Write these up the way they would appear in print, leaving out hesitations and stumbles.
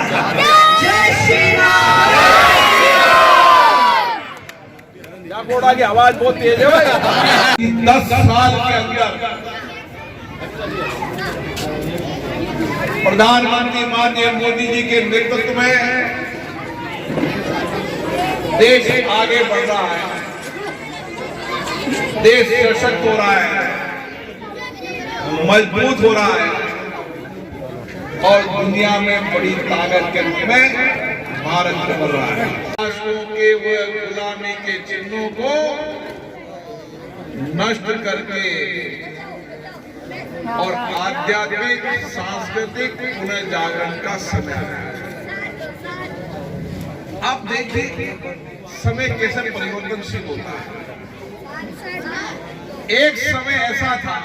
जय श्री राम। बोर्डा की आवाज बहुत तेज है भाई। 10 साल के अंदर प्रधानमंत्री माननीय मोदी जी के नेतृत्व में देश आगे बढ़ रहा है, देश सशक्त हो रहा है, मजबूत हो रहा है और दुनिया में बड़ी ताकत के रूप में भारत बढ़ रहा है। राष्ट्रों के गुलामी के चिन्हों को नष्ट करके और आध्यात्मिक सांस्कृतिक पुनर्जागरण का समय है। आप देखिए समय कैसे परिवर्तनशील होता है। एक समय ऐसा था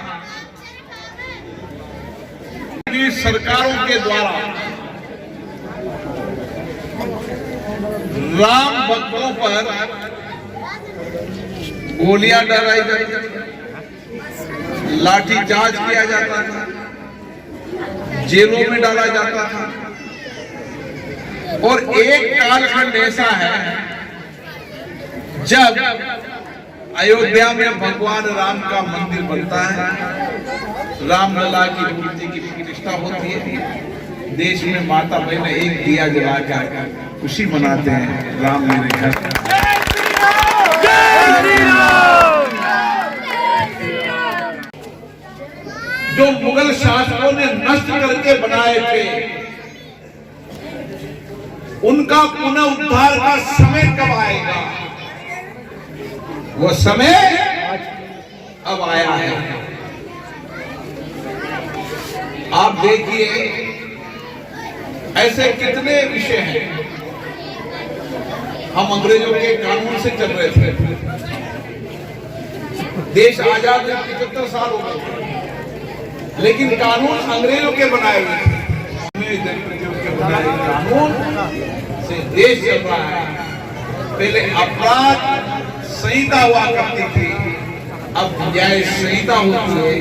कि सरकारों के द्वारा राम भक्तों पर गोलियां डराई जाती थी, लाठीचार्ज किया जाता था, जेलों में डाला जाता था। और एक कालखंड ऐसा है जब अयोध्या में भगवान राम का मंदिर बनता है, रामलला की मूर्ति की प्रतिष्ठा होती है, देश में माता बहन एक दिया जलाकर खुशी मनाते हैं, राम मेरे घर। जो मुगल शासकों ने नष्ट करके बनाए थे, उनका पुनः उद्धार का समय कब आएगा? वो समय अब आया है। आप देखिए ऐसे कितने विषय हैं। हम अंग्रेजों के कानून से चल रहे थे, देश आजाद 75 साल हो गए, लेकिन कानून अंग्रेजों के बनाए हुए थे। कानून से देश चल रहा है। पहले अपराध संहिता हुआ करती थी, अब न्याय संहिता होती है।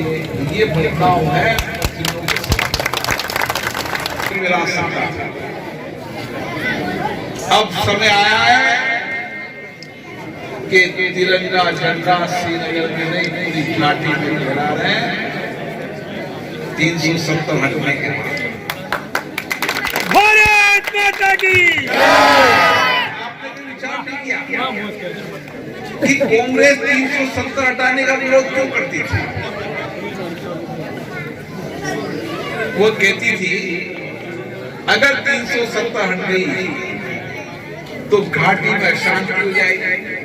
ये बदलाव है अब समय आया है कि तिरंगा झंडा श्रीनगर में नहीं पूरी घाटी में लहरा रहे हैं। 370 हटने के बाद भारत माता की। आपने कोई विचार नहीं किया कि कांग्रेस 370 हटाने का विरोध क्यों करती थी? वो कहती थी अगर 370 हट गई तो घाटी में अशांति हो जाएगी,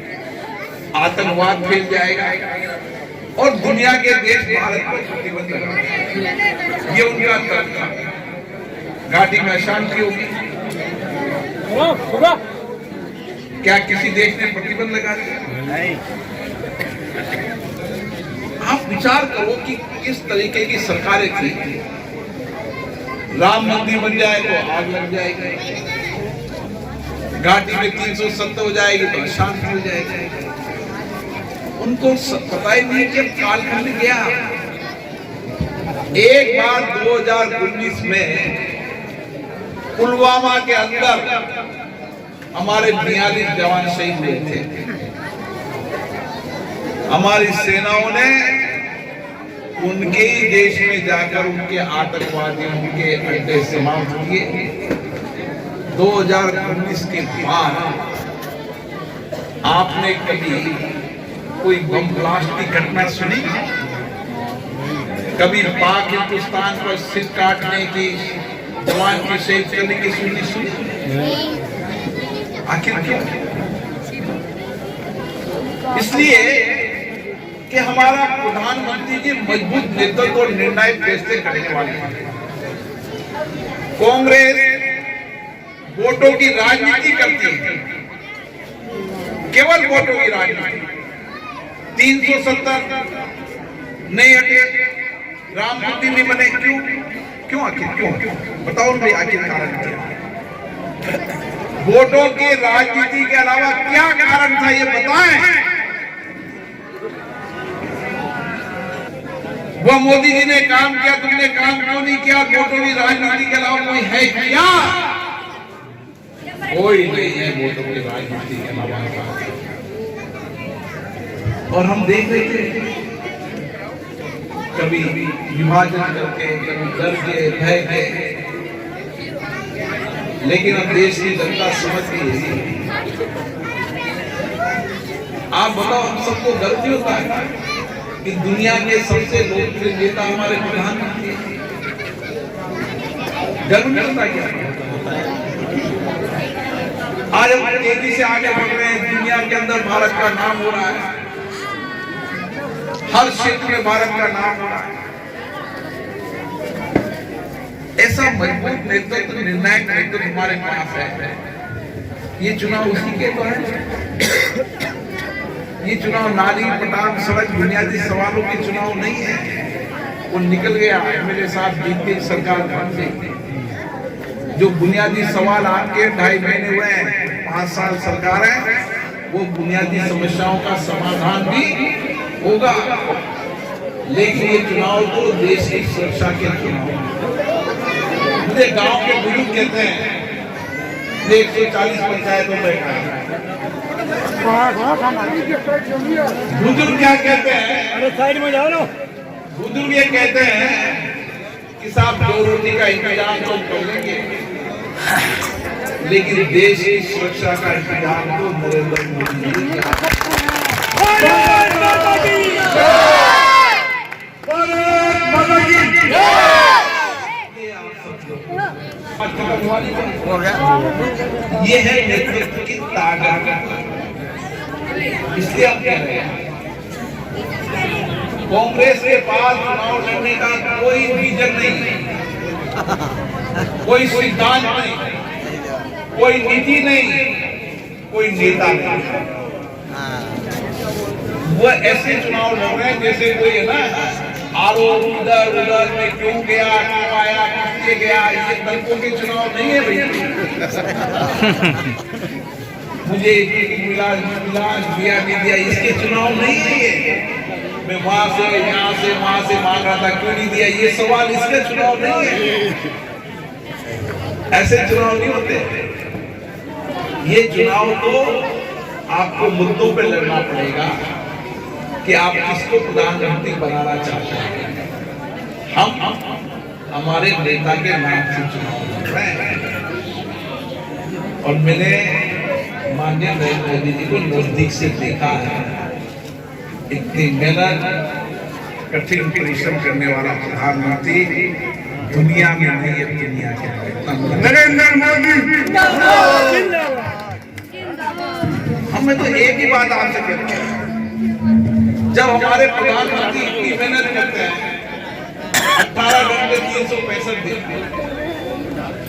आतंकवाद फैल जाएगा और दुनिया के देश भारत पर प्रतिबंध लगाएंगे। ये उनका तर्क था। घाटी में अशांति होगी, क्या किसी देश ने प्रतिबंध लगा दिया? नहीं। आप विचार करो कि किस तरीके की सरकारें थी। राम मंदिर बन जाए तो आग लग जाएगी, घाटी में 370 हो जाएगी तो अशांति हो जाएगी। उनको पता ही नहीं कि कालखंड गया। एक बार 2019 में पुलवामा के अंदर हमारे 42 जवान शहीद हुए थे। हमारी सेनाओं ने उनके ही देश में जाकर उनके आतंकवादियों के अड्डे समाप्त किए। 2019 के बाद आपने कभी कोई बम ब्लास्ट की घटना सुनी? कभी पाक हिंदुस्तान पर सिर काटने की, जवान की शहीद करने की सुनी? आखिर क्यों? इसलिए कि हमारा प्रधानमंत्री जी मजबूत नेतृत्व और निर्णायक फैसले करने वाले हैं। कांग्रेस वोटों की राजनीति करती है, केवल वोटों की राजनीति। 370 नहीं हटे, राम मंदिर नहीं बने, क्यों आखिर क्यों? बताओ भाई, आखिर कारण क्या? वोटों की राजनीति के अलावा क्या कारण था, ये बताएं। वो मोदी जी ने काम किया, तुमने काम क्यों नहीं किया? वोटों की राजनीति के अलावा कोई है क्या? कोई नहीं है वोटों की राजनीति के अलावा। और हम देख रहे थे कभी विभाजन करके, कभी डर के, भय के, लेकिन अब देश की जनता समझ गई है। आप बताओ, हम सबको गर्व होता है कि दुनिया के सबसे लोकप्रिय नेता हमारे प्रधानमंत्री हैं। गर्व नहीं होता क्या? आज हम तेजी से आगे बढ़ रहे हैं, दुनिया के अंदर भारत का नाम हो रहा है, हर क्षेत्र में भारत का नाम हो रहा है। ऐसा मजबूत नेतृत्व, निर्णायक नेतृत्व हमारे पास है। ये चुनाव उसी के तो है। ये चुनाव नाली, पटान, सड़क, बुनियादी सवालों के चुनाव नहीं है। वो निकल गया, मेरे साथ बीत के सरकार बन गई। जो बुनियादी सवाल आपके 2.5 महीने हुए हैं, 5 साल सरकार है, वो बुनियादी समस्याओं का समाधान भी होगा। लेकिन ये चुनाव तो देश की सुरक्षा के चुनाव है। मुझे गांव के बुजुर्ग कहते हैं, 140 पंचायतों में बुजुर्ग क्या कहते हैं? अरे साइड में जाओ ना। बुजुर्ग ये कहते हैं कि साहब 2 रोटी का इंतजाम तो कर लेंगे, लेकिन देश की सुरक्षा का इंतजाम तो नरेंद्र मोदी जी ने किया। भारत माता की जय! भारत माता की जय! हो गया। ये है नेतृत्व की ताकत। इसलिए हम कह रहे हैं, कांग्रेस के पास चुनाव लड़ने का कोई विजन नहीं, कोई सिद्धांत नहीं, कोई नीति नहीं, कोई नेता नहीं। वो ऐसे चुनाव लड़ रहे हैं जैसे कोई है ना, आरोप उधर उधर में क्यों गया, क्यों आया, किसके गया। ये दलकों के चुनाव नहीं है भैया। मुझे मिला दिया नहीं दिया, इसके चुनाव नहीं है ये। मैं वहां से यहाँ से वहां से मांग रहा था, क्यों नहीं दिया, ये सवाल इसके चुनाव नहीं है। ऐसे चुनाव नहीं होते। ये चुनाव तो आपको मुद्दों पे लड़ना पड़ेगा कि आप किसको प्रधानमंत्री बनाना चाहते हैं। हम हमारे नेता के नाम से चुनाव लड़ रहे हैं। और मैंने माननीय नरेंद्र मोदी जी को नजदीक से देखा है। इतनी मेहनत, कठिन परिश्रम करने वाला प्रधानमंत्री दुनिया में नहीं है, दुनिया के नरेंद्र मोदी हमें तो एक ही बात आपसे कहते हैं, जब हमारे प्रधानमंत्री इतनी मेहनत करते हैं, 18 घंटे 365 दिन,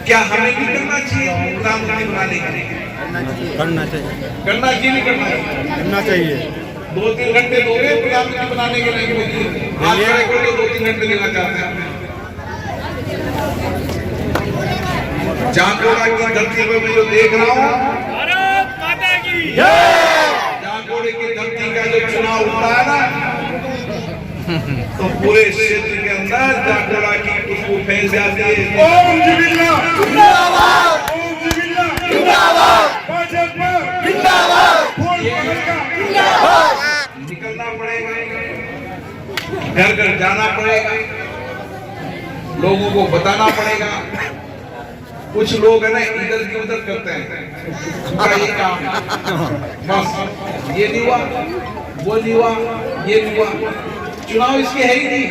क्या हमें भी करना चाहिए प्रधानमंत्री बनाने के लिए? करना चाहिए, करना चाहिए, नहीं करना चाहिए? करना चाहिए। 2-3 घंटे दोगे प्रधानमंत्री बनाने के लिए? आज खड़े करके 2-3 घंटे देना चाहते हैं। जागोड़ा की धरती पर मैं जो देख रहा हूँ, भारत माता की जागोड़े की धरती का जो चुनाव होता है ना, तो पूरे क्षेत्र के अंदर जागोड़ा की खुशबू फैल जाती है। ओम जिबिल्लाह जिंदाबाद, ओम जिबिल्लाह जिंदाबाद, भाजपा जिंदाबाद, जिंदाबाद। निकलना पड़ेगा, घर घर जाना पड़ेगा, लोगों को बताना पड़ेगा। कुछ लोग है ना इधर की उधर करते हैं, उनका ये काम बस, ये नहीं हुआ, वो नहीं हुआ, ये नहीं हुआ। चुनाव इसके है ही नहीं।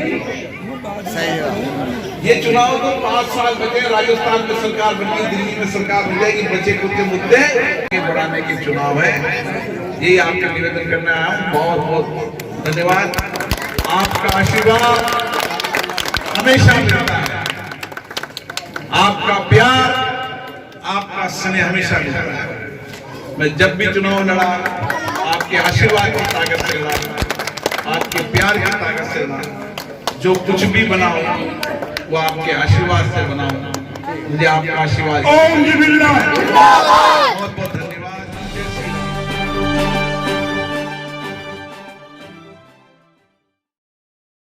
ये चुनाव तो 5 साल बचे, राजस्थान में सरकार बन गई, दिल्ली में सरकार बन जाएगी, बचे कुछ मुद्दे बढ़ाने के चुनाव है। यही आपका निवेदन करना है। बहुत बहुत धन्यवाद। आपका आशीर्वाद हमेशा मिलता है, आपका प्यार, आपका स्नेह हमेशा मिलता है। मैं जब भी चुनाव लड़ा, आपके आशीर्वाद की ताकत से लड़ा, आपके प्यार की ताकत से लड़ा। जो कुछ भी बनाओ वो आपके आशीर्वाद से बनाओ। मुझे आपका आशीर्वाद। ओम जिबिल्लाह जिंदाबाद।